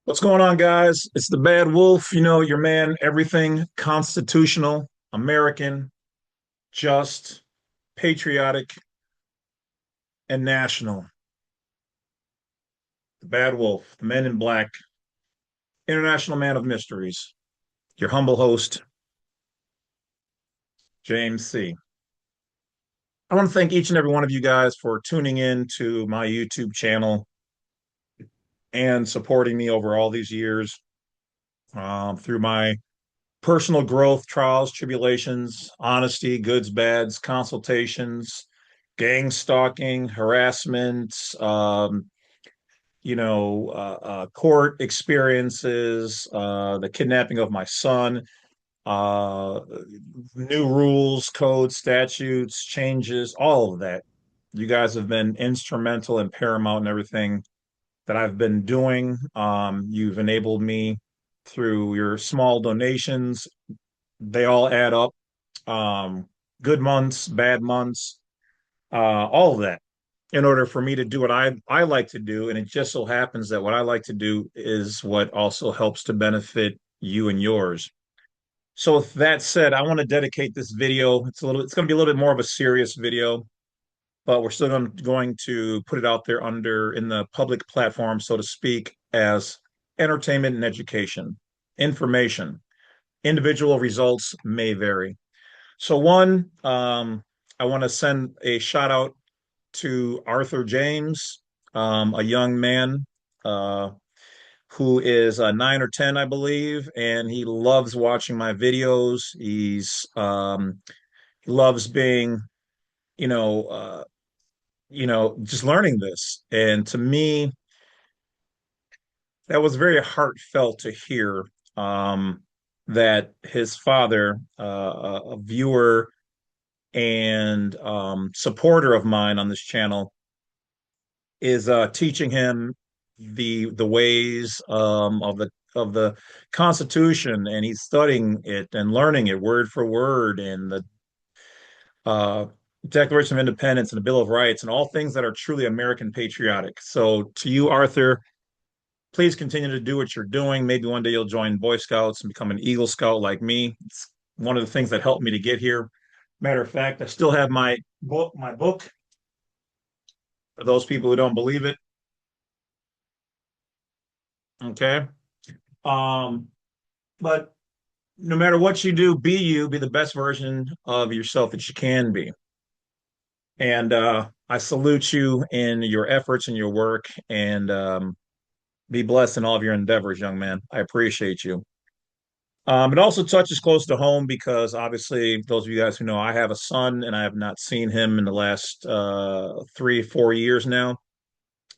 What's going on, guys? It's the Bad Wolf, your man, everything constitutional, American, just, patriotic, and national. The Bad Wolf, the Men in Black, international man of mysteries. Your humble host, James C. I want to thank each and every one of you guys for tuning in to my YouTube channel and supporting me over all these years through my personal growth, trials, tribulations, honesty, goods, bads, consultations, gang stalking, harassment, court experiences, the kidnapping of my son, uh, new rules, codes, statutes, changes, all of that. You guys have been instrumental and paramount in everything that I've been doing. You've enabled me through your small donations. They all add up. Um, Good months, bad months, all of that in order for me to do what I like to do. And it just so happens that what I like to do is what also helps to benefit you and yours. So with that said, I want to dedicate this video. It's going to be a little bit more of a serious video, but we're still going to put it out there under in the public platform, so to speak, as entertainment and education, information. Individual results may vary. So one, I want to send a shout out to Arthur James, a young man uh, who is 9 or 10, I believe, and he loves watching my videos. He loves being, you know, uh, just learning this. And to me, that was very heartfelt to hear that his father, a viewer and supporter of mine on this channel, is teaching him the ways of the Constitution, and he's studying it and learning it word for word, and the uh, Declaration of Independence and the Bill of Rights, and all things that are truly American patriotic. So, to you, Arthur, please continue to do what you're doing. Maybe one day you'll join Boy Scouts and become an Eagle Scout like me. It's one of the things that helped me to get here. Matter of fact, I still have my book for those people who don't believe it. Okay. Um, but no matter what you do, be you, be the best version of yourself that you can be. And I salute you in your efforts and your work, and be blessed in all of your endeavors, young man. I appreciate you. It also touches close to home because obviously, those of you guys who know, I have a son and I have not seen him in the last 3, 4 years now.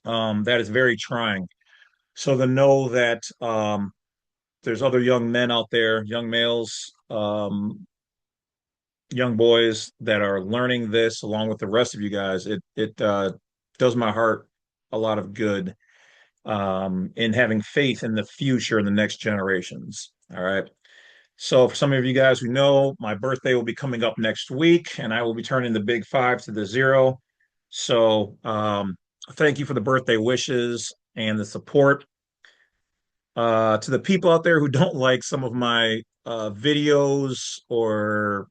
That is very trying. So to know that there's other young men out there, young males, young boys that are learning this along with the rest of you guys, it does my heart a lot of good in having faith in the future and the next generations. All right. So for some of you guys who know, my birthday will be coming up next week, and I will be turning the big five to the zero. So thank you for the birthday wishes and the support. To the people out there who don't like some of my videos or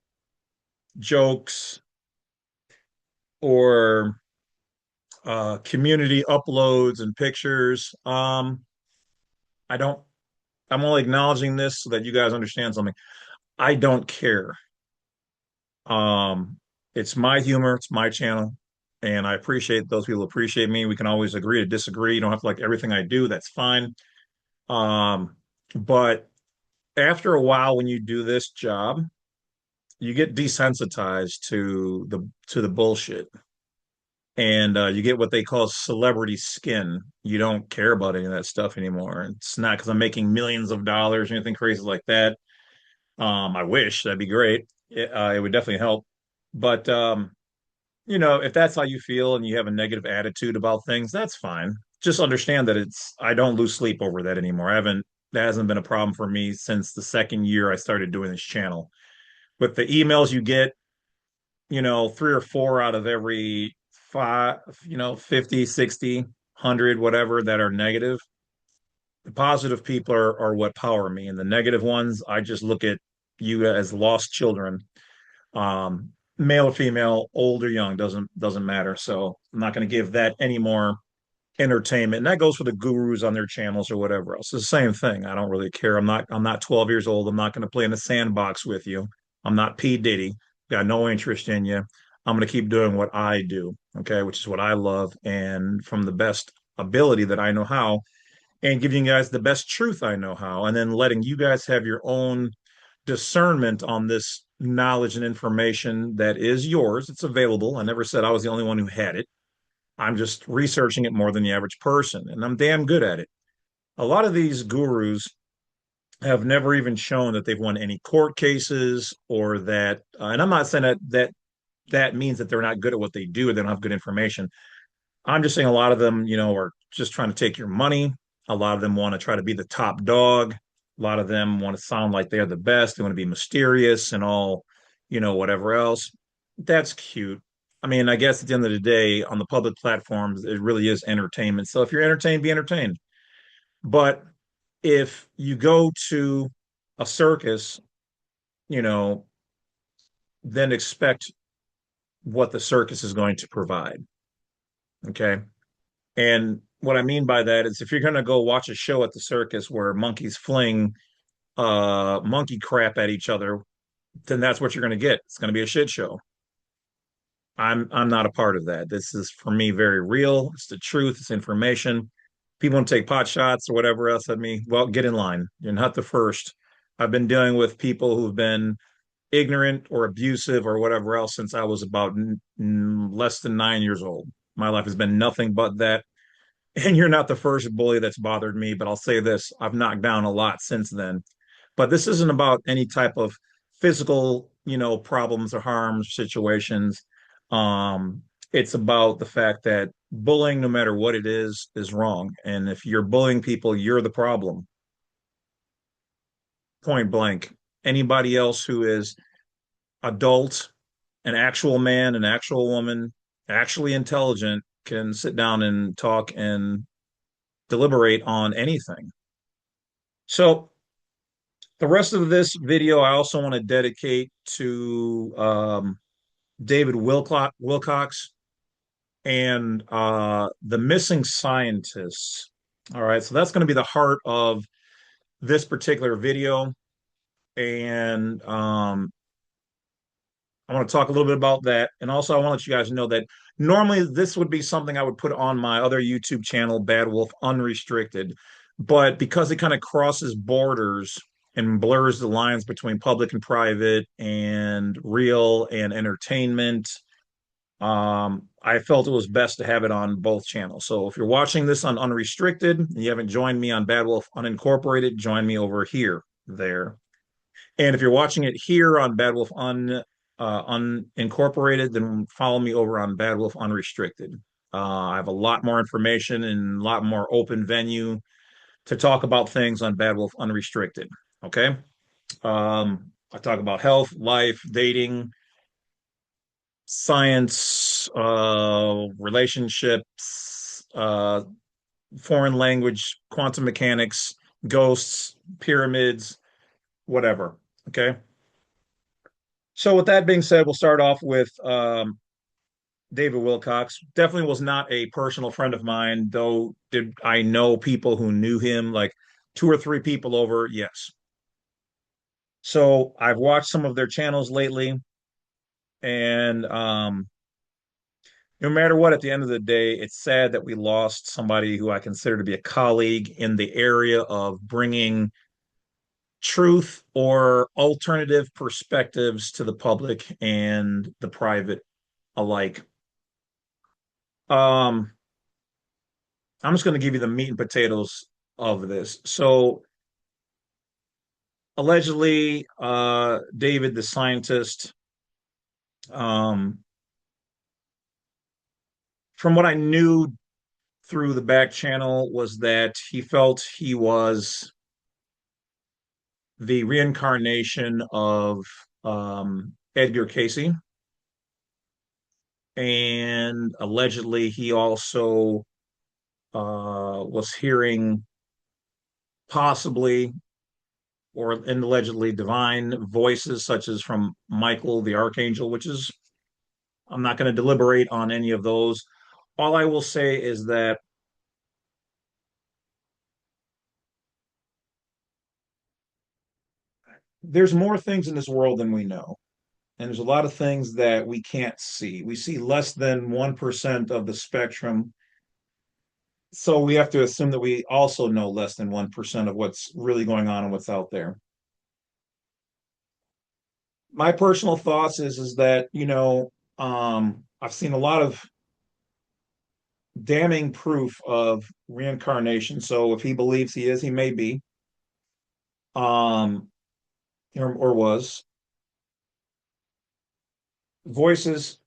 jokes or community uploads and pictures, I don't. I'm only acknowledging this so that you guys understand something. I don't care. Um, it's my humor, it's my channel, and I appreciate those people appreciate me. We can always agree to disagree. You don't have to like everything I do. That's fine. Um, but after a while, when you do this job, you get desensitized to the bullshit, and you get what they call celebrity skin. You don't care about any of that stuff anymore. It's not because I'm making millions of dollars or anything crazy like that. I wish that'd be great. It would definitely help. But if that's how you feel and you have a negative attitude about things, that's fine. Just understand that I don't lose sleep over that anymore. That hasn't been a problem for me since the second year I started doing this channel. With the emails you get, 3 or 4 out of every five, 50, 60, 100, whatever, that are negative. The positive people are what power me, and the negative ones, I just look at you as lost children. Male or female, old or young, doesn't matter. So I'm not going to give that any more entertainment. And that goes for the gurus on their channels or whatever else. It's the same thing. I don't really care. I'm not 12 years old. I'm not going to play in the sandbox with you. I'm not P. Diddy. Got no interest in you. I'm going to keep doing what I do, okay, which is what I love and from the best ability that I know how, and giving you guys the best truth I know how, and then letting you guys have your own discernment on this knowledge and information that is yours. It's available. I never said I was the only one who had it. I'm just researching it more than the average person, and I'm damn good at it. A lot of these gurus have never even shown that they've won any court cases or that, and I'm not saying that means that they're not good at what they do or they don't have good information. I'm just saying a lot of them, are just trying to take your money. A lot of them want to try to be the top dog. A lot of them want to sound like they're the best. They want to be mysterious and all, whatever else. That's cute. I mean, I guess at the end of the day, on the public platforms, it really is entertainment. So if you're entertained, be entertained. But if you go to a circus, you know, then expect what the circus is going to provide. Okay. And what I mean by that is if you're going to go watch a show at the circus where monkeys fling monkey crap at each other, then that's what you're going to get. It's going to be a shit show. I'm not a part of that. This is for me very real. It's the truth. It's information. People want to take pot shots or whatever else at me. Well, get in line. You're not the first. I've been dealing with people who've been ignorant or abusive or whatever else since I was about less than 9 years old. My life has been nothing but that. And you're not the first bully that's bothered me, but I'll say this, I've knocked down a lot since then. But this isn't about any type of physical, problems or harms situations. Um, it's about the fact that bullying, no matter what it is wrong. And if you're bullying people, you're the problem, point blank. Anybody else who is adult, an actual man, an actual woman, actually intelligent, can sit down and talk and deliberate on anything. So the rest of this video, I also want to dedicate to David Wilcox and the missing scientists. All right, so that's going to be the heart of this particular video, and I want to talk a little bit about that. And also, I want to let you guys know that normally this would be something I would put on my other YouTube channel, Badwolf Unrestricted. But because it kind of crosses borders and blurs the lines between public and private and real and entertainment, I felt it was best to have it on both channels. So if you're watching this on Unrestricted and you haven't joined me on Badwolf Unincorporated, join me over here, there. And if you're watching it here on Badwolf Unincorporated, then follow me over on Badwolf Unrestricted. I have a lot more information and a lot more open venue to talk about things on Badwolf Unrestricted. Okay. I talk about health, life, dating, science, relationships, foreign language, quantum mechanics, ghosts, pyramids, whatever. Okay. So with that being said, we'll start off with David Wilcox. Definitely was not a personal friend of mine, though did I know people who knew him, like two or three people over, yes. So I've watched some of their channels lately, and no matter what, at the end of the day, it's sad that we lost somebody who I consider to be a colleague in the area of bringing truth or alternative perspectives to the public and the private alike. Um, I'm just going to give you the meat and potatoes of this. So, allegedly, David, the scientist, um, from what I knew through the back channel, was that he felt he was the reincarnation of Edgar Casey. And allegedly, he also was hearing possibly or and allegedly divine voices, such as from Michael the Archangel, which is, I'm not going to deliberate on any of those. All I will say is that there's more things in this world than we know. And there's a lot of things that we can't see. We see less than 1% of the spectrum. So we have to assume that we also know less than 1% of what's really going on and what's out there. My personal thoughts is that, I've seen a lot of damning proof of reincarnation. So if he believes he is, he may be, um, or was. Voices,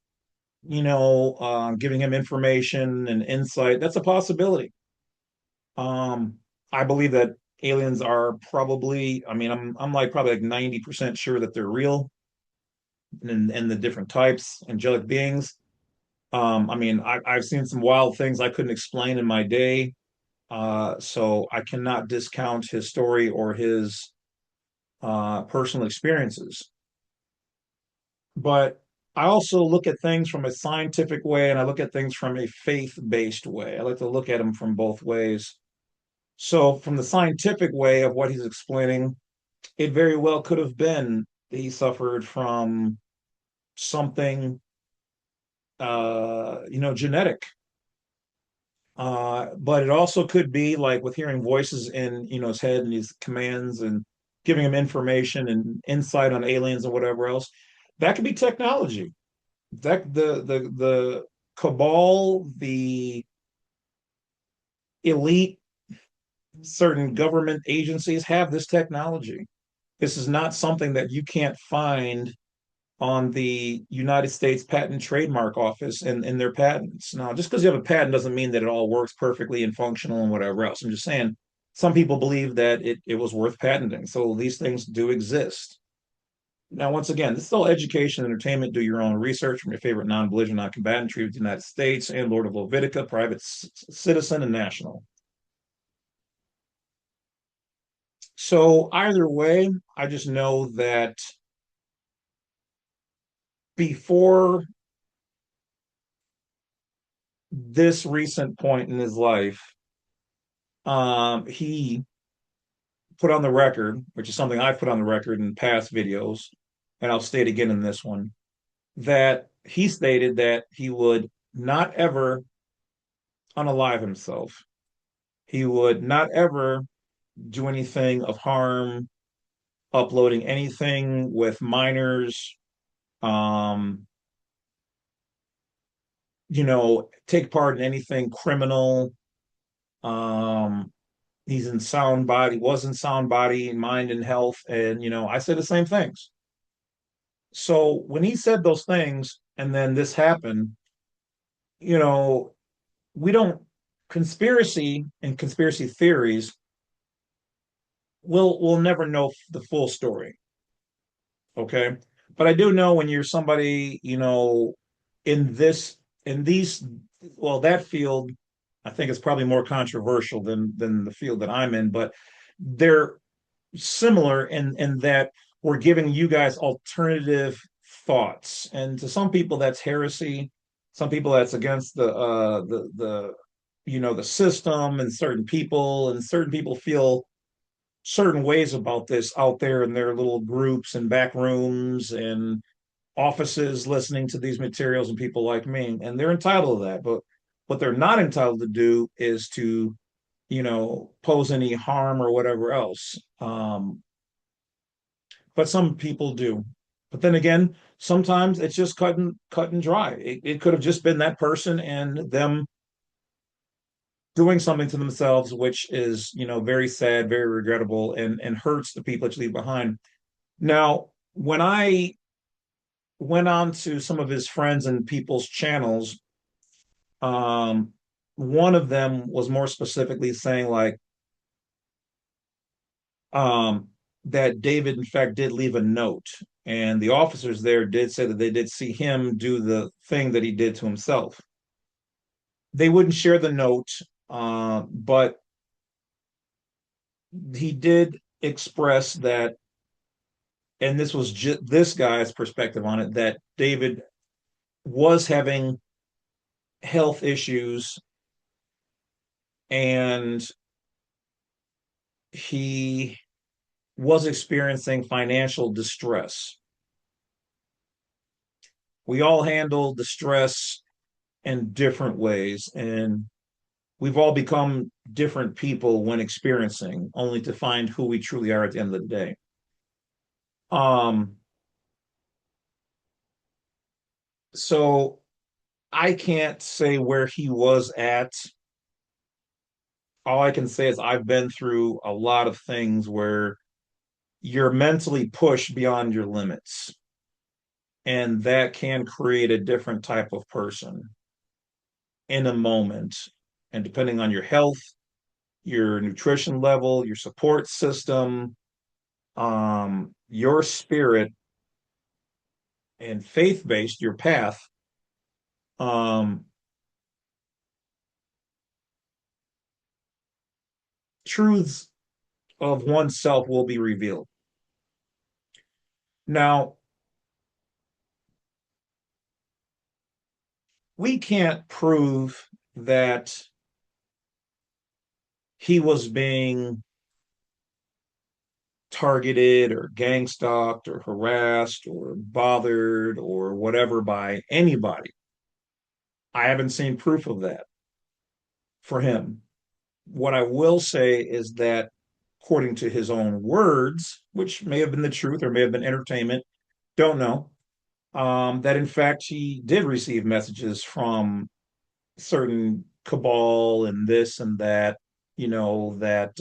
giving him information and insight, that's a possibility. I believe that aliens are probably, I mean, I'm like probably like 90% sure that they're real and the different types, angelic beings. I mean, I've seen some wild things I couldn't explain in my day. So I cannot discount his story or his personal experiences. But I also look at things from a scientific way and I look at things from a faith-based way. I like to look at them from both ways. So, from the scientific way of what he's explaining, it very well could have been that he suffered from something, genetic. But it also could be like with hearing voices in, his head and these commands and giving him information and insight on aliens and whatever else. That could be technology. That the cabal, the elite, certain government agencies have this technology. This is not something that you can't find on the United States Patent and Trademark Office in their patents. Now, just because you have a patent doesn't mean that it all works perfectly and functional and whatever else. I'm just saying some people believe that it was worth patenting. So these things do exist. Now, once again, this is all education, entertainment. Do your own research from your favorite non-belligerent, non-combatant treaty of the United States and Lord of Levitica, private citizen and national. So either way, I just know that before this recent point in his life, he put on the record, which is something I've put on the record in past videos, and I'll state again in this one, that he stated that he would not ever unalive himself. He would not ever do anything of harm, uploading anything with minors, um, take part in anything criminal. Um, he's in sound body, was in sound body, mind, and health. And, I say the same things. So when he said those things and then this happened, you know, we don't, conspiracy and conspiracy theories, we'll never know the full story. Okay. But I do know when you're somebody, in this, in these, well, that field, I think it's probably more controversial than the field that I'm in, but they're similar in that we're giving you guys alternative thoughts. And to some people that's heresy. Some people that's against the system, and certain people feel certain ways about this out there in their little groups and back rooms and offices listening to these materials and people like me. And they're entitled to that. But what they're not entitled to do is to, pose any harm or whatever else. But some people do. But then again, sometimes it's just cut and dry. It could have just been that person and them doing something to themselves, which is, very sad, very regrettable, and hurts the people that you leave behind. Now, when I went on to some of his friends and people's channels, um, one of them was more specifically saying like, um, that David, in fact, did leave a note, and the officers there did say that they did see him do the thing that he did to himself. They wouldn't share the note, but he did express that, and this was just this guy's perspective on it, that David was having health issues and he was experiencing financial distress. We all handle distress in different ways, and we've all become different people when experiencing, only to find who we truly are at the end of the day. Um, so I can't say where he was at. All I can say is I've been through a lot of things where you're mentally pushed beyond your limits, and that can create a different type of person in a moment. And depending on your health, your nutrition level, your support system, your spirit, and faith based, your path, um, truths of oneself will be revealed. Now, we can't prove that he was being targeted or gang stalked or harassed or bothered or whatever by anybody. I haven't seen proof of that for him. What I will say is that, according to his own words, which may have been the truth or may have been entertainment, don't know, that in fact he did receive messages from certain cabal and this and that, that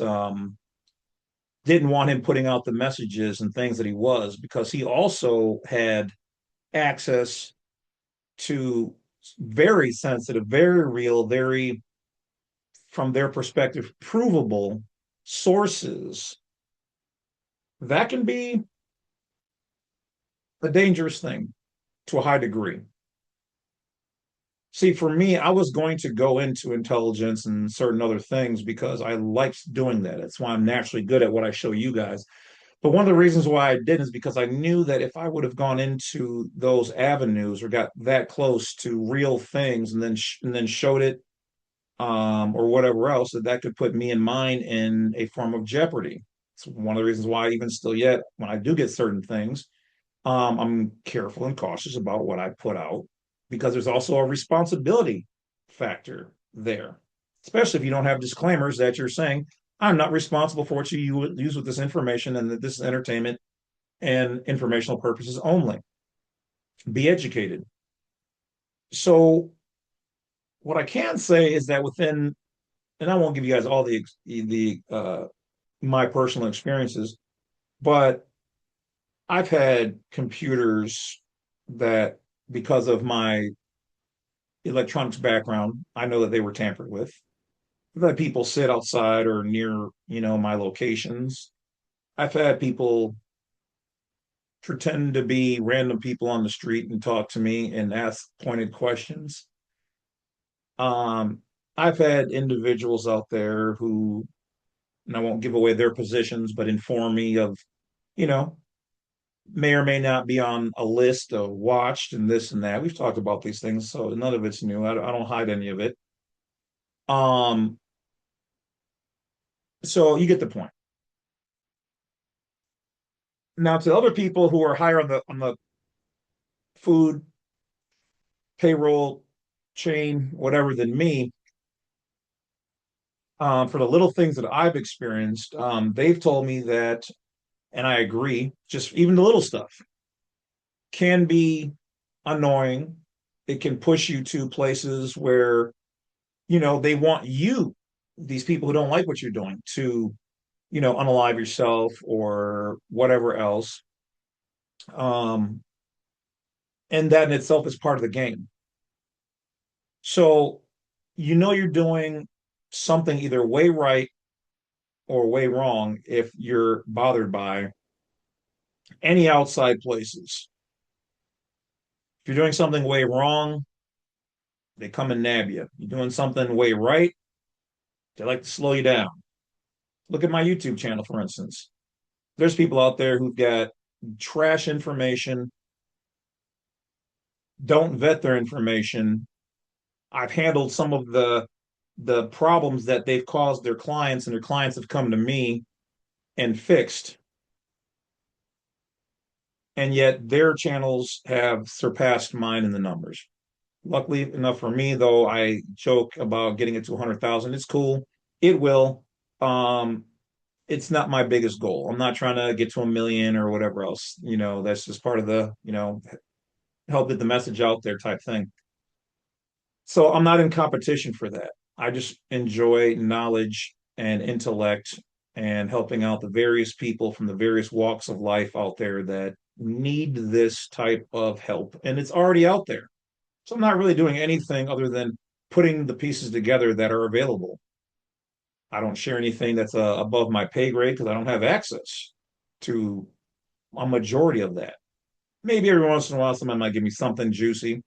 didn't want him putting out the messages and things that he was, because he also had access to very sensitive, very real, very, from their perspective, provable sources. That can be a dangerous thing to a high degree. See, for me, I was going to go into intelligence and certain other things because I liked doing that. It's why I'm naturally good at what I show you guys. But one of the reasons why I didn't is because I knew that if I would have gone into those avenues or got that close to real things and then showed it, or whatever else, that could put me and mine in a form of jeopardy. It's one of the reasons why even still yet, when I do get certain things, I'm careful and cautious about what I put out, because there's also a responsibility factor there, especially if you don't have disclaimers that you're saying, I'm not responsible for what you use with this information and that this is entertainment and informational purposes only. Be educated. So, what I can say is that within, and I won't give you guys all the my personal experiences, but I've had computers that, because of my electronics background, I know that they were tampered with. I've had people sit outside or near, my locations. I've had people pretend to be random people on the street and talk to me and ask pointed questions. Um, I've had individuals out there who, and I won't give away their positions, but inform me of, you know, may or may not be on a list of watched and this and that. We've talked about these things, so none of it's new. I don't hide any of it. Um, so you get the point. Now, to other people who are higher on the food payroll chain, whatever, than me, for the little things that I've experienced, they've told me that, and I agree, just even the little stuff can be annoying. It can push you to places where, they want you, these people who don't like what you're doing, to, unalive yourself or whatever else. Um, and that in itself is part of the game. So, you're doing something either way right or way wrong if you're bothered by any outside places. If you're doing something way wrong, they come and nab you. You're doing something way right, they like to slow you down. Look at my YouTube channel, for instance. There's people out there who've got trash information, don't vet their information. I've handled some of the problems that they've caused their clients, and their clients have come to me and fixed. And yet their channels have surpassed mine in the numbers. Luckily enough for me, though, I joke about getting it to 100,000. It's cool. It will. Um, it's not my biggest goal. I'm not trying to get to a million or whatever else. That's just part of the, help get the message out there type thing. So I'm not in competition for that. I just enjoy knowledge and intellect and helping out the various people from the various walks of life out there that need this type of help. And it's already out there. So I'm not really doing anything other than putting the pieces together that are available. I don't share anything that's above my pay grade because I don't have access to a majority of that. Maybe every once in a while, someone might give me something juicy,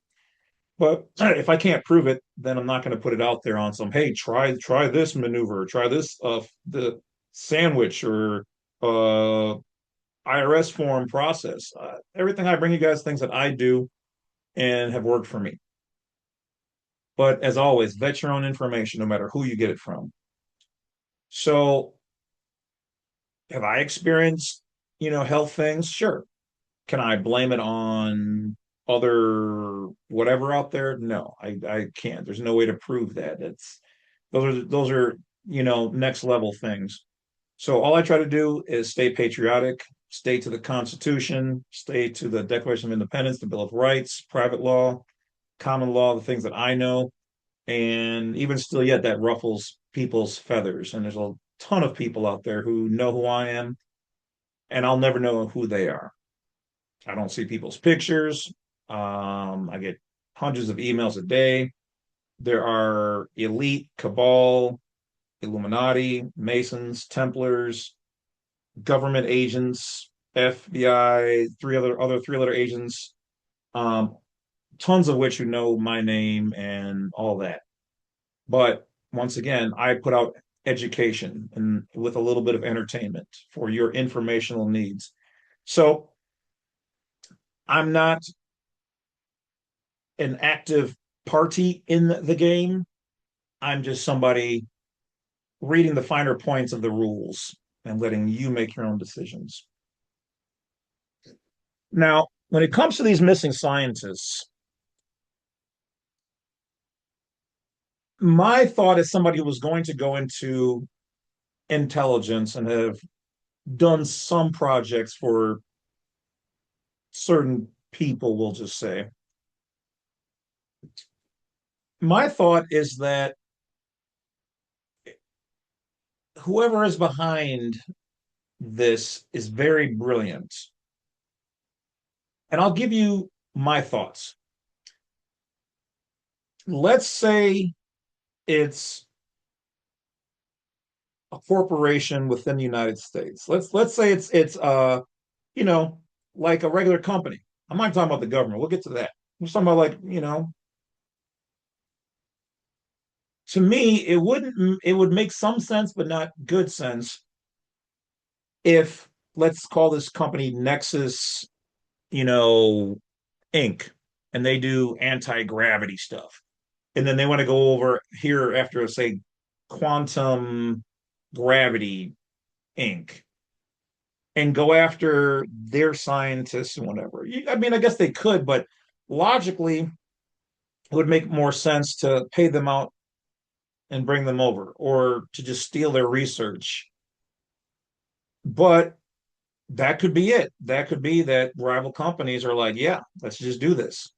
but if I can't prove it, then I'm not going to put it out there on some, hey, try this maneuver, try this the sandwich or IRS form process. Everything I bring you guys, things that I do and have worked for me. But as always, vet your own information, no matter who you get it from. So, have I experienced, health things? Sure. Can I blame it on other whatever out there? No, I can't. There's no way to prove that. It's those are next level things. So all I try to do is stay patriotic, stay to the Constitution, stay to the Declaration of Independence, the Bill of Rights, private law, common law, the things that I know, and even still yet that ruffles people's feathers. And there's a ton of people out there who know who I am, and I'll never know who they are. I don't see people's pictures. I get hundreds of emails a day. There are elite cabal, Illuminati, Masons, Templars, government agents, FBI, three letter agents, um, tons of which who know my name and all that. But once again, I put out education and with a little bit of entertainment for your informational needs. So I'm not an active party in the game. I'm just somebody reading the finer points of the rules and letting you make your own decisions. Now, when it comes to these missing scientists, my thought is somebody who was going to go into intelligence and have done some projects for certain people, we'll just say. My thought is that whoever is behind this is very brilliant. And I'll give you my thoughts. Let's say it's a corporation within the United States. Let's say it's you know like a regular company. I'm not talking about the government. We'll get to that. I'm just talking about like to me it would make some sense but not good sense if let's call this company Nexus you know Inc. and they do anti-gravity stuff and then they want to go over here after say quantum gravity Inc. and go after their scientists and whatever. I mean, I guess they could, but logically, it would make more sense to pay them out and bring them over or to just steal their research. But that could be it. That could be that rival companies are like, yeah, let's just do this.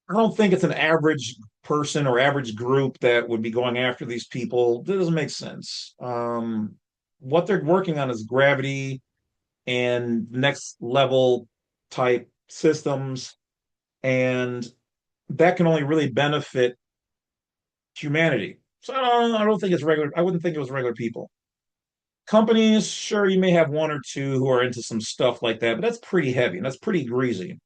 I don't think it's an average person or average group that would be going after these people. That doesn't make sense. What they're working on is gravity and next level type systems. And that can only really benefit humanity. So I don't think it's regular. I wouldn't think it was regular people. Companies, sure, you may have one or two who are into some stuff like that, but that's pretty heavy and that's pretty greasy.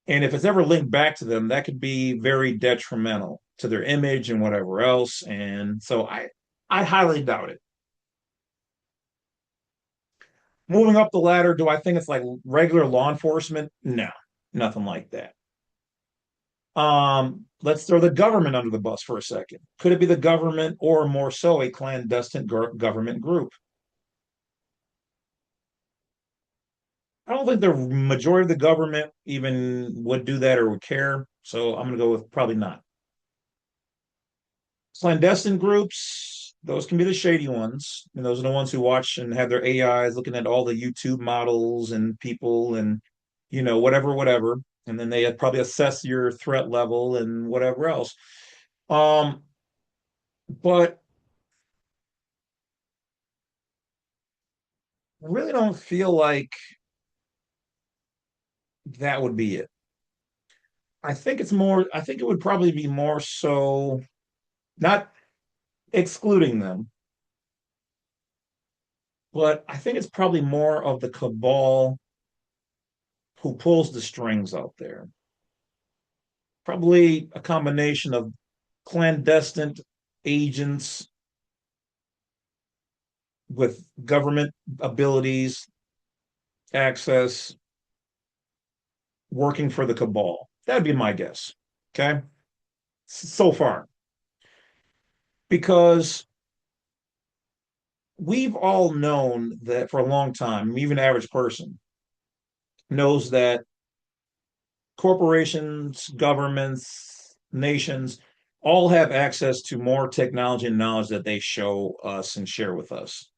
And if it's ever linked back to them, that could be very detrimental to their image and whatever else. And so I highly doubt it. Moving up the ladder, do I think it's like regular law enforcement? No, nothing like that. Let's throw the government under the bus for a second. Could it be the government or more so a clandestine government group? I don't think the majority of the government even would do that or would care. So I'm going to go with probably not. Clandestine groups, those can be the shady ones. And those are the ones who watch and have their AIs looking at all the YouTube models and people and, whatever, whatever. And then they probably assess your threat level and whatever else. Um, but I really don't feel like that would be it. I think it would probably be more so not excluding them, but I think it's probably more of the cabal who pulls the strings out there. Probably a combination of clandestine agents with government abilities, access, working for the cabal. That'd be my guess. Okay. So far, because we've all known that for a long time, even the average person knows that corporations, governments, nations all have access to more technology and knowledge that they show us and share with us.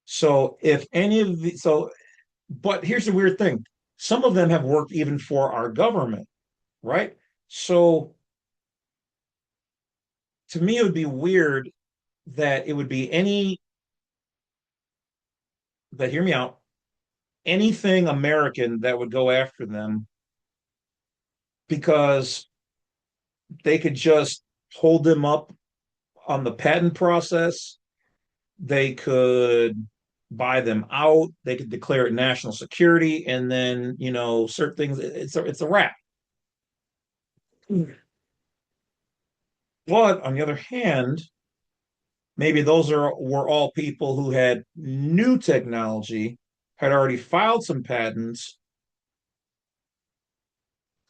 So if any of the so but here's the weird thing. Some of them have worked even for our government, right? So to me it would be weird that it would be but hear me out, anything American that would go after them because they could just hold them up on the patent process. They could buy them out. They could declare it national security, and then certain things. It's a wrap. But on the other hand, maybe those are were all people who had new technology, had already filed some patents,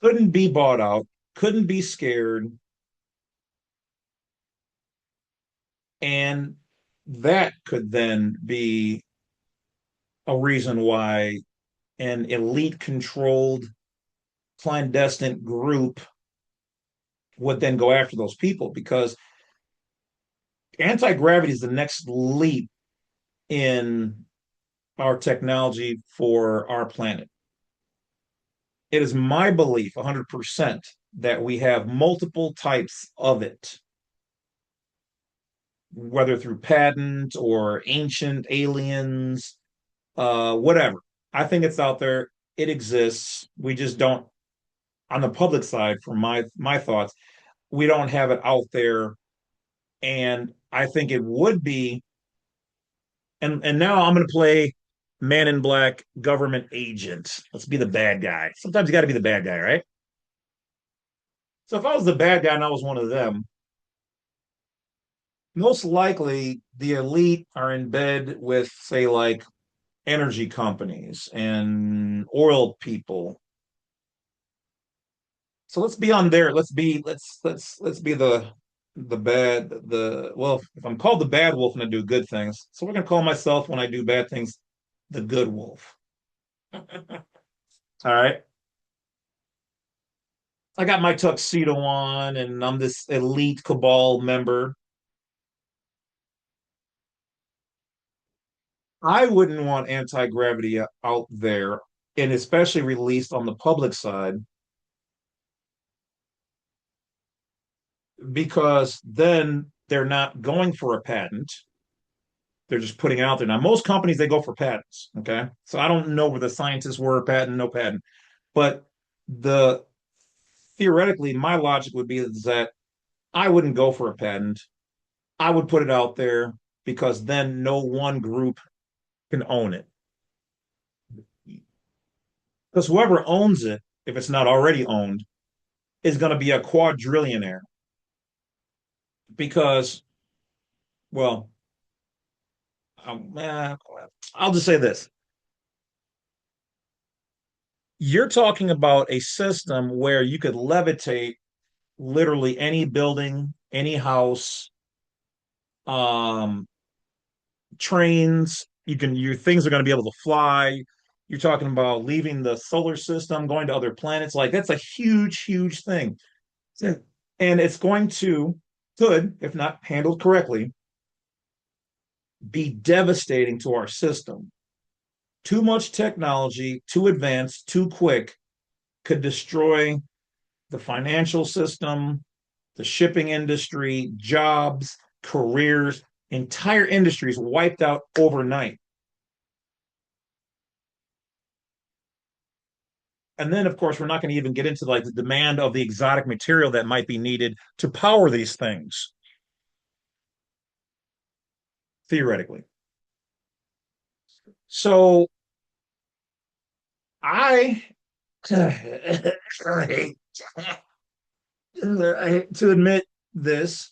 couldn't be bought out, couldn't be scared, and that could then be a reason why an elite controlled clandestine group would then go after those people because anti-gravity is the next leap in our technology for our planet. It is my belief 100% that we have multiple types of it, whether through patent or ancient aliens, whatever. I think it's out there. It exists. We just don't, on the public side, for my thoughts, we don't have it out there. And I think it would be, and now I'm going to play Man in Black government agent. Let's be the bad guy. Sometimes you got to be the bad guy, right? So if I was the bad guy and I was one of them, most likely the elite are in bed with, say, like energy companies and oil people. So let's be on there. Let's be the well, if I'm called the bad wolf and I do good things, so we're gonna call myself when I do bad things the good wolf. All right. I got my tuxedo on and I'm this elite cabal member. I wouldn't want anti-gravity out there and especially released on the public side because then they're not going for a patent. They're just putting it out there. Now, most companies they go for patents. Okay. So I don't know where the scientists were patent, no patent. But the theoretically, my logic would be is that I wouldn't go for a patent. I would put it out there because then no one group can own it. Because whoever owns it, if it's not already owned, is going to be a quadrillionaire. Because, well, eh, I'll just say this. You're talking about a system where you could levitate literally any building, any house, um, trains. Your things are going to be able to fly. You're talking about leaving the solar system, going to other planets. Like that's a huge, huge thing. Yeah. And it's going to, could, if not handled correctly, be devastating to our system. Too much technology, too advanced, too quick could destroy the financial system, the shipping industry, jobs, careers, entire industries wiped out overnight. And then, of course, we're not going to even get into like the demand of the exotic material that might be needed to power these things, theoretically. So I, I hate to admit this,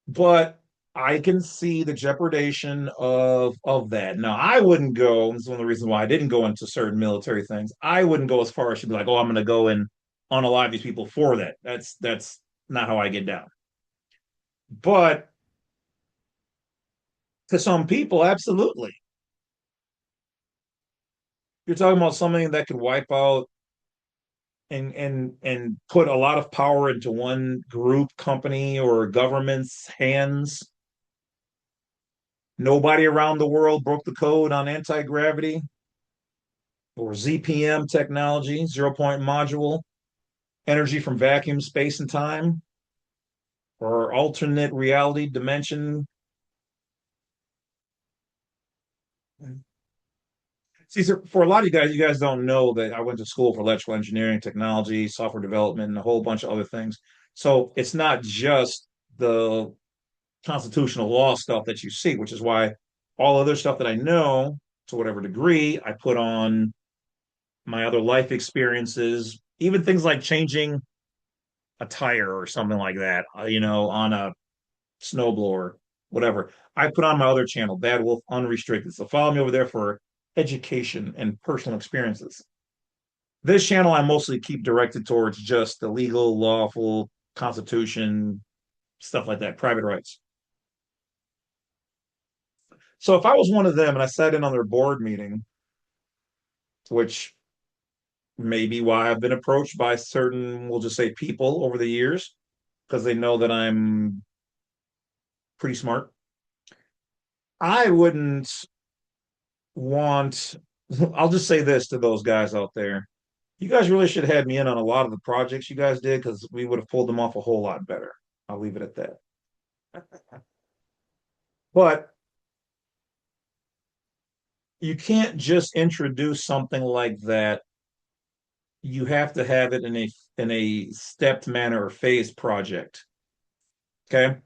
but I can see the jeopardization of that. Now, I wouldn't go. This is one of the reasons why I didn't go into certain military things. I wouldn't go as far as to be like, "Oh, I'm going to go and unalive these people for that." That's not how I get down. But to some people, absolutely. You're talking about something that could wipe out and put a lot of power into one group, company, or government's hands. Nobody around the world broke the code on anti-gravity or ZPM technology, zero point module, energy from vacuum, space and time, or alternate reality dimension. See, so for a lot of you guys don't know that I went to school for electrical engineering, technology, software development, and a whole bunch of other things. So it's not just the constitutional law stuff that you see, which is why all other stuff that I know to whatever degree I put on my other life experiences, even things like changing a tire or something like that, on a snowblower, whatever. I put on my other channel, Badwolf Unrestricted. So follow me over there for education and personal experiences. This channel I mostly keep directed towards just the legal, lawful, constitution, stuff like that, private rights. So if I was one of them and I sat in on their board meeting, which may be why I've been approached by certain, we'll just say people over the years, because they know that I'm pretty smart. I wouldn't want, I'll just say this to those guys out there. You guys really should have had me in on a lot of the projects you guys did because we would have pulled them off a whole lot better. I'll leave it at that. But you can't just introduce something like that. You have to have it in a stepped manner or phased project. Okay.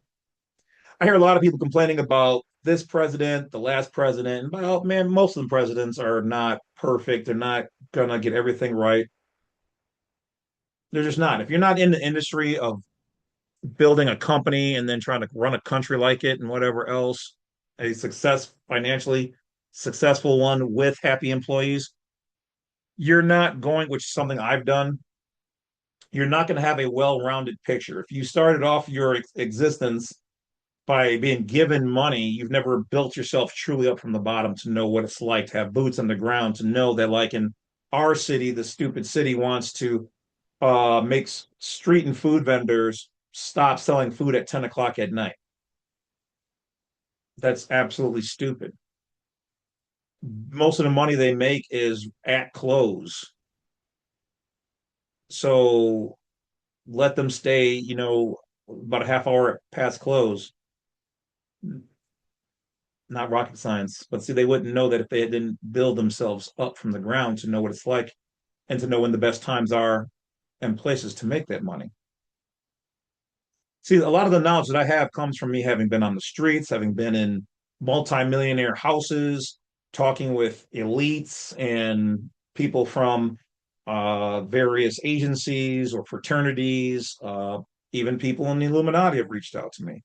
I hear a lot of people complaining about this president, the last president. Well, man, most of the presidents are not perfect. They're not gonna get everything right. They're just not. If you're not in the industry of building a company and then trying to run a country like it and whatever else, a financially successful one with happy employees, you're not going, which is something I've done, you're not going to have a well-rounded picture. If you started off your existence by being given money, you've never built yourself truly up from the bottom to know what it's like to have boots on the ground, to know that, like in our city, the stupid city wants to make street and food vendors stop selling food at 10 o'clock at night. That's absolutely stupid. Most of the money they make is at close. So let them stay, about a half hour past close. Not rocket science, but see, they wouldn't know that if they didn't build themselves up from the ground to know what it's like and to know when the best times are and places to make that money. See, a lot of the knowledge that I have comes from me having been on the streets, having been in multimillionaire houses, talking with elites and people from various agencies or fraternities. Even people in the Illuminati have reached out to me.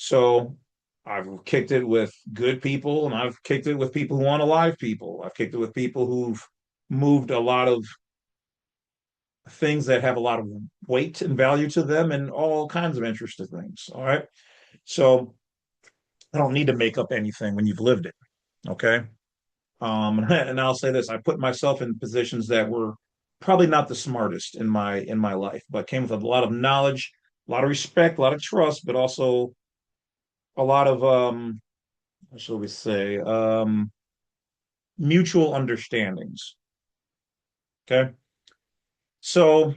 So I've kicked it with good people, and I've kicked it with people who want alive people. I've kicked it with people who've moved a lot of things that have a lot of weight and value to them, and all kinds of interesting things. All right. So I don't need to make up anything when you've lived it. Okay. And I'll say this: I put myself in positions that were probably not the smartest in my life, but came with a lot of knowledge, a lot of respect, a lot of trust, but also a lot of what shall we say, mutual understandings. Okay. So,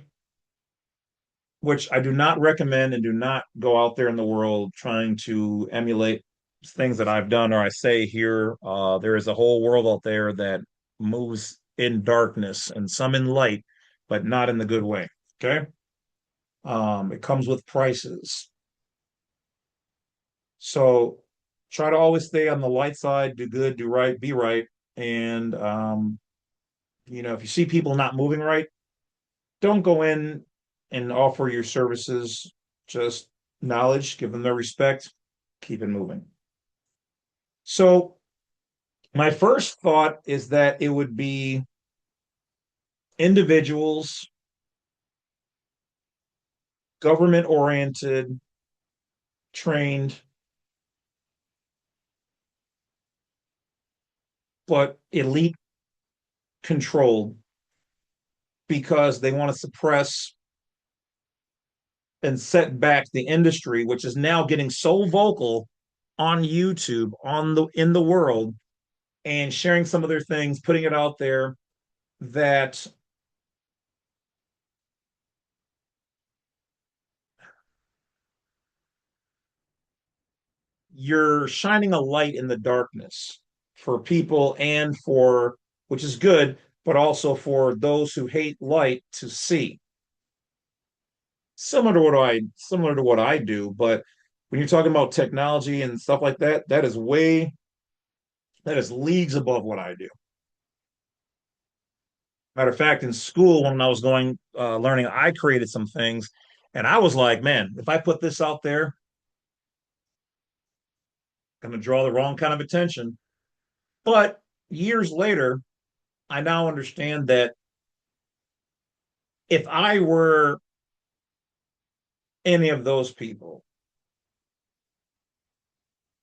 which I do not recommend, and do not go out there in the world trying to emulate things that I've done or I say here. There is a whole world out there that moves in darkness and some in light, but not in the good way. Okay. It comes with prices. So try to always stay on the light side, do good, do right, be right. And, if you see people not moving right, don't go in and offer your services, just knowledge, give them their respect, keep it moving. So, my first thought is that it would be individuals, government oriented, trained, but elite controlled because they want to suppress and set back the industry, which is now getting so vocal on YouTube, on the in the world, and sharing some of their things, putting it out there that you're shining a light in the darkness for people and for, which is good, but also for those who hate light to see. Similar to what I do, but when you're talking about technology and stuff like that, that is leagues above what I do. Matter of fact, in school when I was going learning, I created some things, and I was like, man, if I put this out there, I'm going to draw the wrong kind of attention. But years later, I now understand that if I were any of those people,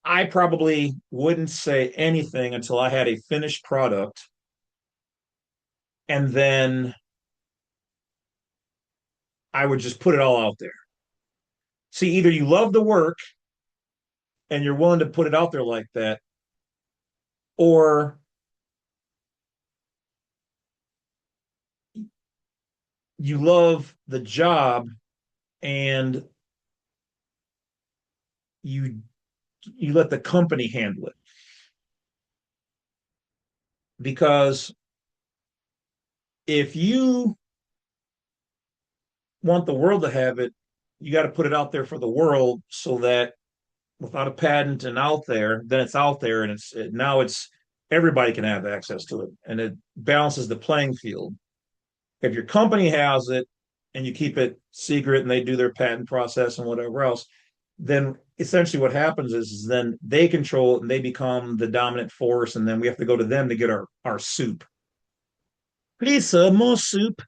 I probably wouldn't say anything until I had a finished product, and then I would just put it all out there. See, either you love the work and you're willing to put it out there like that, or you love the job and you you let the company handle it. Because if you want the world to have it, you got to put it out there for the world so that without a patent and out there, then it's out there, and now it's everybody can have access to it, and it balances the playing field. If your company has it and you keep it secret and they do their patent process and whatever else, then essentially what happens is then they control it and they become the dominant force, and then we have to go to them to get our soup. Please, sir, more soup.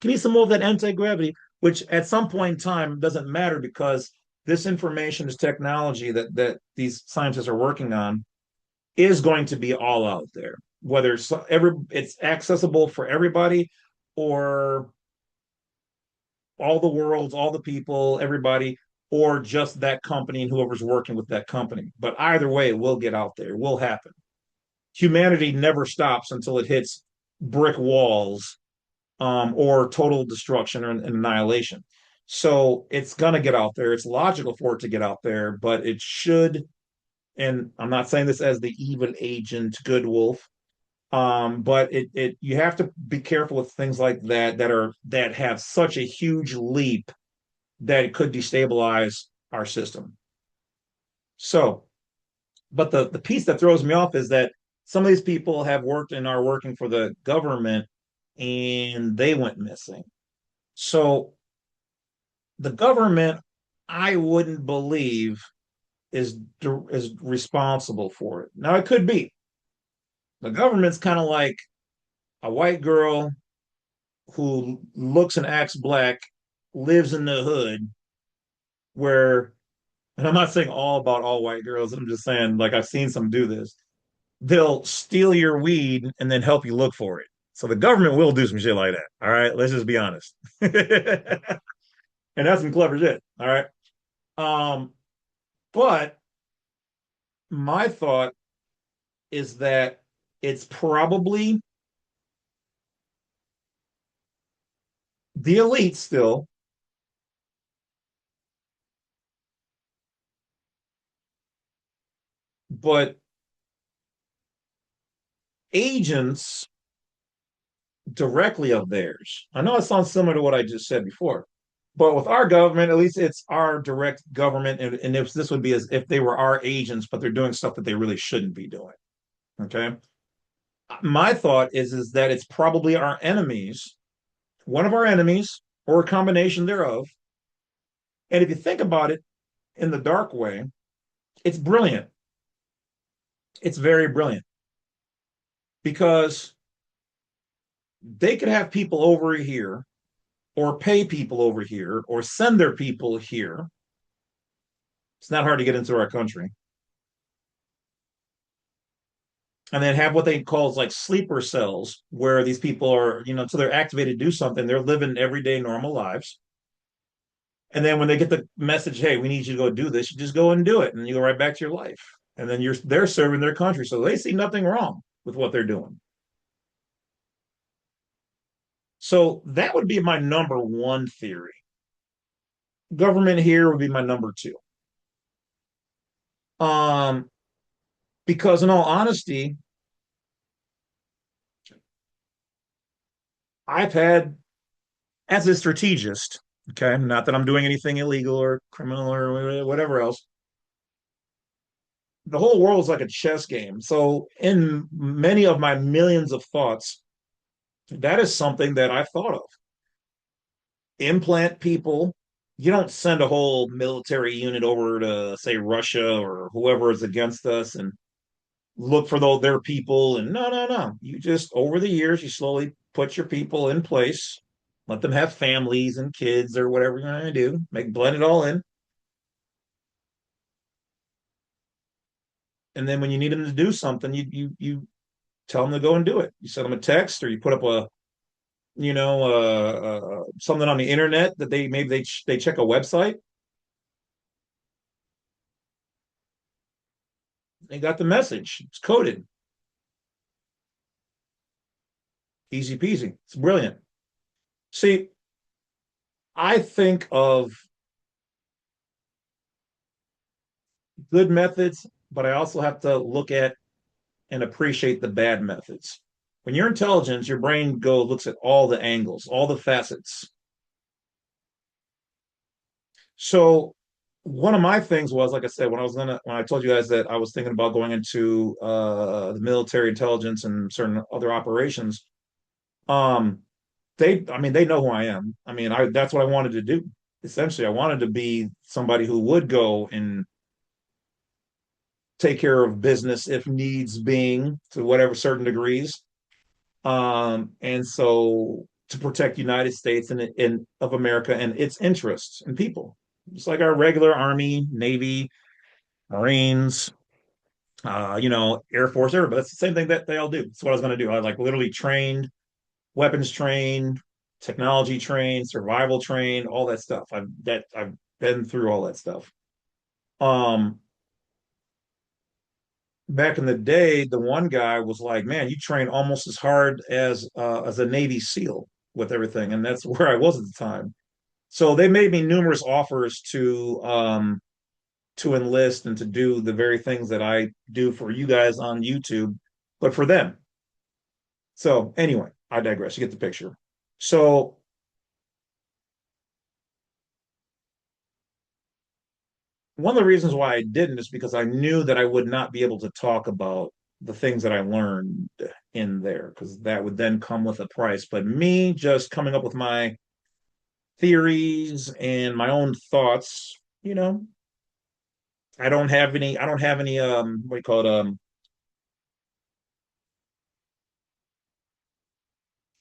Give me some more of that anti-gravity, which at some point in time doesn't matter because this information, this technology that these scientists are working on is going to be all out there, whether it's accessible for everybody or all the worlds, all the people, everybody, or just that company and whoever's working with that company. But either way, it will get out there. It will happen. Humanity never stops until it hits brick walls, or total destruction or annihilation. So it's going to get out there. It's logical for it to get out there, but it should. And I'm not saying this as the evil agent, good wolf, but it you have to be careful with things like that have such a huge leap that it could destabilize our system. So, but the piece that throws me off is that some of these people have worked and are working for the government and they went missing. So the government, I wouldn't believe, is responsible for it. Now it could be the government's kind of like a white girl who looks and acts black, lives in the hood, where, and I'm not saying all about all white girls. I'm just saying, like, I've seen some do this. They'll steal your weed and then help you look for it. So the government will do some shit like that. All right, let's just be honest. And that's some clever shit. All right. Um, but my thought is that it's probably the elite still, but agents directly of theirs. I know it sounds similar to what I just said before, but with our government, at least it's our direct government, and if this would be as if they were our agents, but they're doing stuff that they really shouldn't be doing. Okay. My thought is that it's probably our enemies, one of our enemies, or a combination thereof. And if you think about it in the dark way, it's brilliant. It's very brilliant because they could have people over here or pay people over here or send their people here. It's not hard to get into our country. And then have what they call like sleeper cells, where these people are, so they're activated to do something. They're living everyday normal lives. And then when they get the message, hey, we need you to go do this, you just go and do it. And you go right back to your life. And then they're serving their country. So they see nothing wrong with what they're doing. So that would be my number one theory. Government here would be my number two. Um, because in all honesty, I've had as a strategist, okay, not that I'm doing anything illegal or criminal or whatever else. The whole world is like a chess game. So in many of my millions of thoughts, that is something that I've thought of. Implant people. You don't send a whole military unit over to say Russia or whoever is against us and look for their people. And no, no, no. You just over the years, you slowly put your people in place, let them have families and kids or whatever you're going to do, blend it all in. And then when you need them to do something, you tell them to go and do it. You send them a text or you put up a something on the internet that they check a website. They got the message. It's coded, easy peasy. It's brilliant. See, I think of good methods, but I also have to look at and appreciate the bad methods. When you're intelligent, your brain looks at all the angles, all the facets. So one of my things was, like I said, when I told you guys that I was thinking about going into the military intelligence and certain other operations, um, they know who I am. I mean, that's what I wanted to do. Essentially, I wanted to be somebody who would go and take care of business if needs being to whatever certain degrees. And so to protect the United States and of America and its interests and people, just like our regular Army, Navy, Marines, Air Force, everybody. That's the same thing that they all do. That's what I was going to do. I like literally trained, weapons trained, technology trained, survival trained, all that stuff. I've been through all that stuff. Um, Back in the day, the one guy was like, "Man, you train almost as hard as a Navy SEAL with everything," and that's where I was at the time. So they made me numerous offers to enlist and to do the very things that I do for you guys on YouTube, but for them. So anyway, I digress. You get the picture. So one of the reasons why I didn't is because I knew that I would not be able to talk about the things that I learned in there because that would then come with a price. But me just coming up with my theories and my own thoughts, I don't have any what do you call it?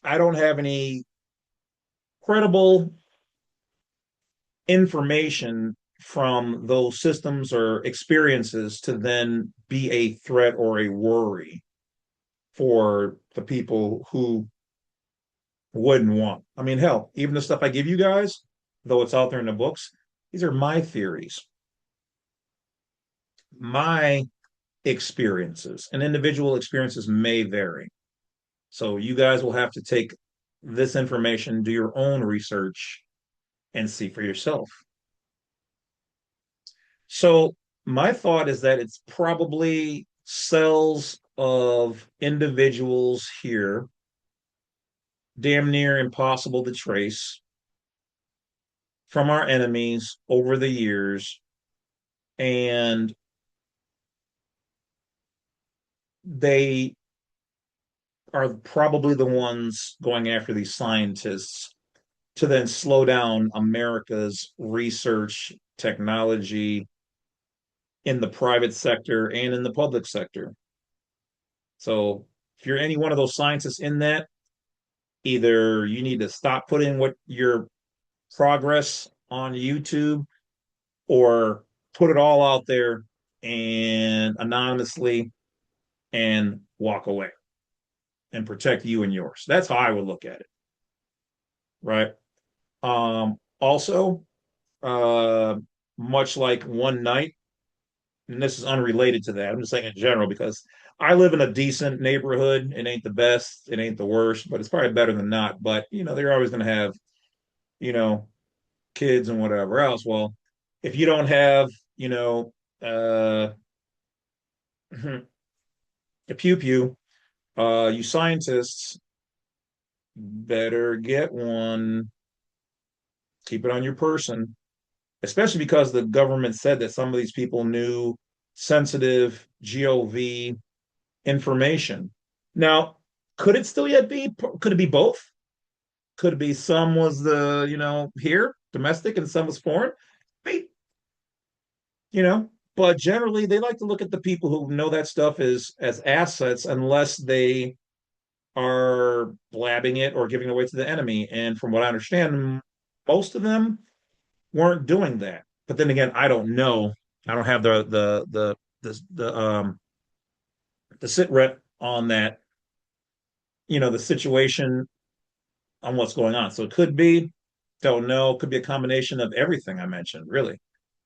I don't have any credible information from those systems or experiences to then be a threat or a worry for the people who wouldn't want. I mean, hell, even the stuff I give you guys, though it's out there in the books, these are my theories, my experiences, and individual experiences may vary. So you guys will have to take this information, do your own research, and see for yourself. So my thought is that it's probably cells of individuals here, damn near impossible to trace from our enemies over the years. And they are probably the ones going after these scientists to then slow down America's research technology in the private sector and in the public sector. So if you're any one of those scientists in that, either you need to stop putting what your progress on YouTube or put it all out there and anonymously and walk away and protect you and yours. That's how I would look at it, right? Also, uh, much like one night, and this is unrelated to that. I'm just saying in general because I live in a decent neighborhood. It ain't the best, it ain't the worst, but it's probably better than not. But they're always going to have you know kids and whatever else. Well, if you don't have uh, a pew pew, you scientists better get one. Keep it on your person, especially because the government said that some of these people knew sensitive GOV information. Now, could it still yet be? Could it be both? Could it be some was the here domestic and some was foreign? Maybe, but generally they like to look at the people who know that stuff as assets unless they are blabbing it or giving it away to the enemy. And from what I understand, most of them weren't doing that. But then again, I don't know. I don't have the sit rep on that, the situation on what's going on. So it could be, don't know, could be a combination of everything I mentioned, really.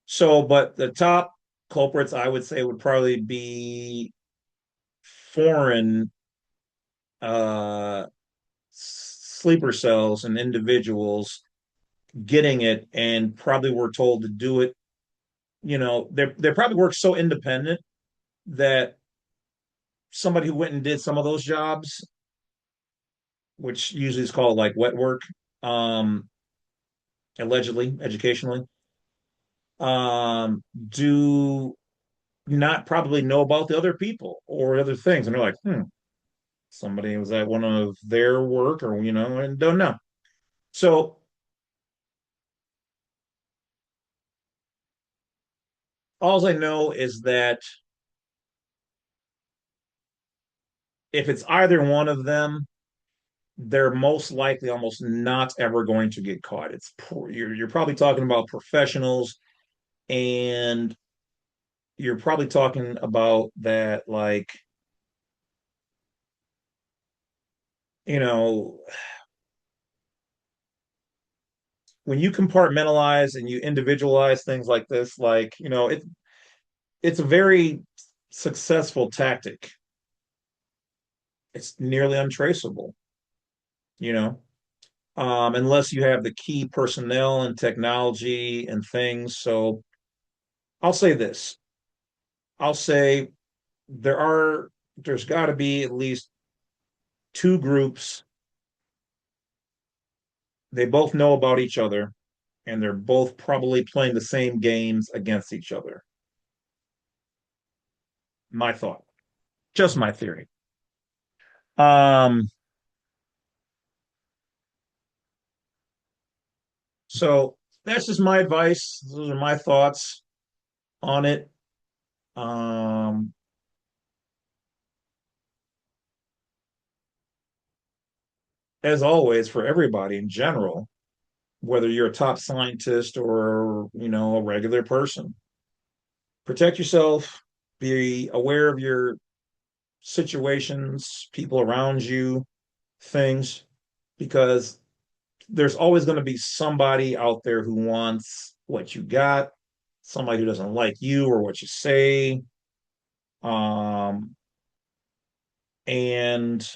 So, but the top culprits I would say would probably be foreign uh sleeper cells and individuals getting it and probably were told to do it. They probably work so independent that somebody who went and did some of those jobs, which usually is called like wet work, um, allegedly, educationally, do not probably know about the other people or other things. And they're like, somebody was at one of their work or, and don't know. So all I know is that if it's either one of them, they're most likely almost not ever going to get caught. You're probably talking about professionals, and you're probably talking about that, like, you know when you compartmentalize and you individualize things like this, like, it's a very successful tactic. It's nearly untraceable, you know unless you have the key personnel and technology and things. So I'll say this. I'll say there's got to be at least two groups. They both know about each other, and they're both probably playing the same games against each other. My thought, just my theory. Um, so that's just my advice. Those are my thoughts on it. Um, as always, for everybody in general, whether you're a top scientist or, a regular person, protect yourself, be aware of your situations, people around you, things, because there's always going to be somebody out there who wants what you got, somebody who doesn't like you or what you say. Um, and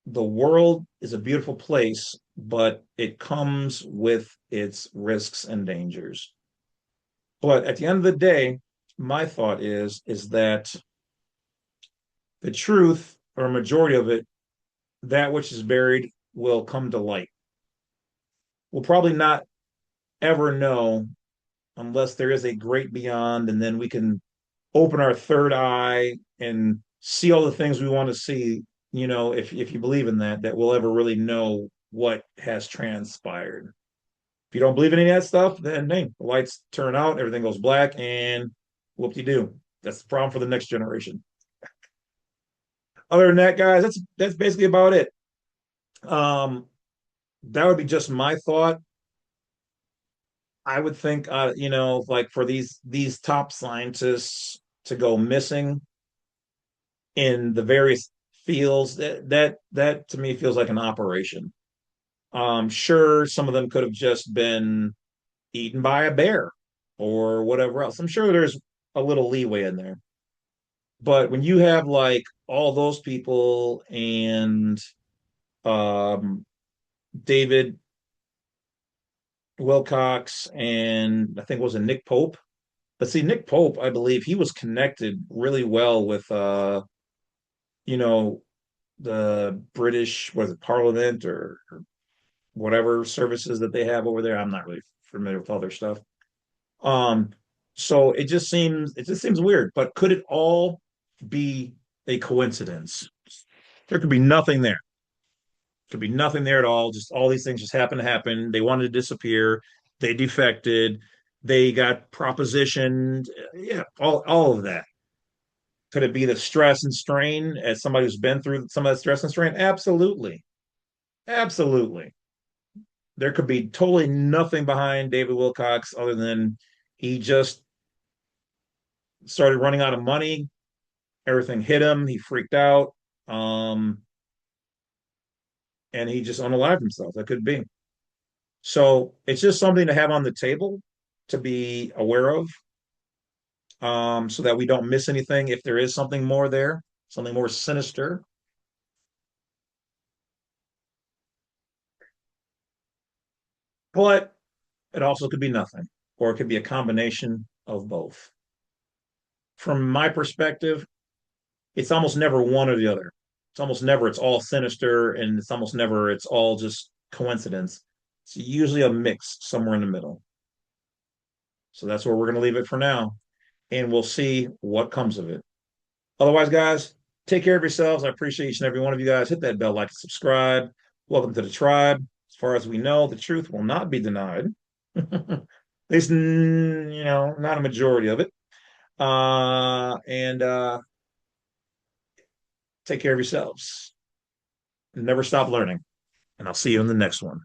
the world is a beautiful place, but it comes with its risks and dangers. But at the end of the day, my thought is that the truth, or a majority of it, that which is buried will come to light. We'll probably not ever know unless there is a great beyond, and then we can open our third eye and see all the things we want to see. If you believe in that, that we'll ever really know what has transpired. If you don't believe in any of that stuff, then hey, the lights turn out, everything goes black, and whoop-de-doo. That's the problem for the next generation. Other than that, guys, that's basically about it. Um, that would be just my thought. I would think, like for these top scientists to go missing in the various fields, that to me feels like an operation. Sure, some of them could have just been eaten by a bear or whatever else. I'm sure there's a little leeway in there. But when you have like all those people and um, David Wilcox and I think it was a Nick Pope. But see, Nick Pope, I believe he was connected really well with you know, the British, was it Parliament or whatever services that they have over there. I'm not really familiar with all their stuff. Um, so it just seems weird. But could it all be a coincidence? There could be nothing there. Could be nothing there at all. Just all these things just happen to happen. They wanted to disappear. They defected. They got propositioned. Yeah, all of that. Could it be the stress and strain as somebody who's been through some of that stress and strain? Absolutely. Absolutely. There could be totally nothing behind David Wilcox other than he just started running out of money. Everything hit him. He freaked out. Um, and he just unalived himself. That could be. So it's just something to have on the table to be aware of, so that we don't miss anything if there is something more there, something more sinister. But it also could be nothing, or it could be a combination of both. From my perspective, it's almost never one or the other. It's almost never it's all sinister, and it's almost never it's all just coincidence. It's usually a mix somewhere in the middle. So that's where we're going to leave it for now, and we'll see what comes of it. Otherwise, guys, take care of yourselves. I appreciate each and every one of you guys. Hit that bell, like, and subscribe. Welcome to the tribe. As far as we know, the truth will not be denied. At least, not a majority of it. And take care of yourselves. Never stop learning. And I'll see you in the next one.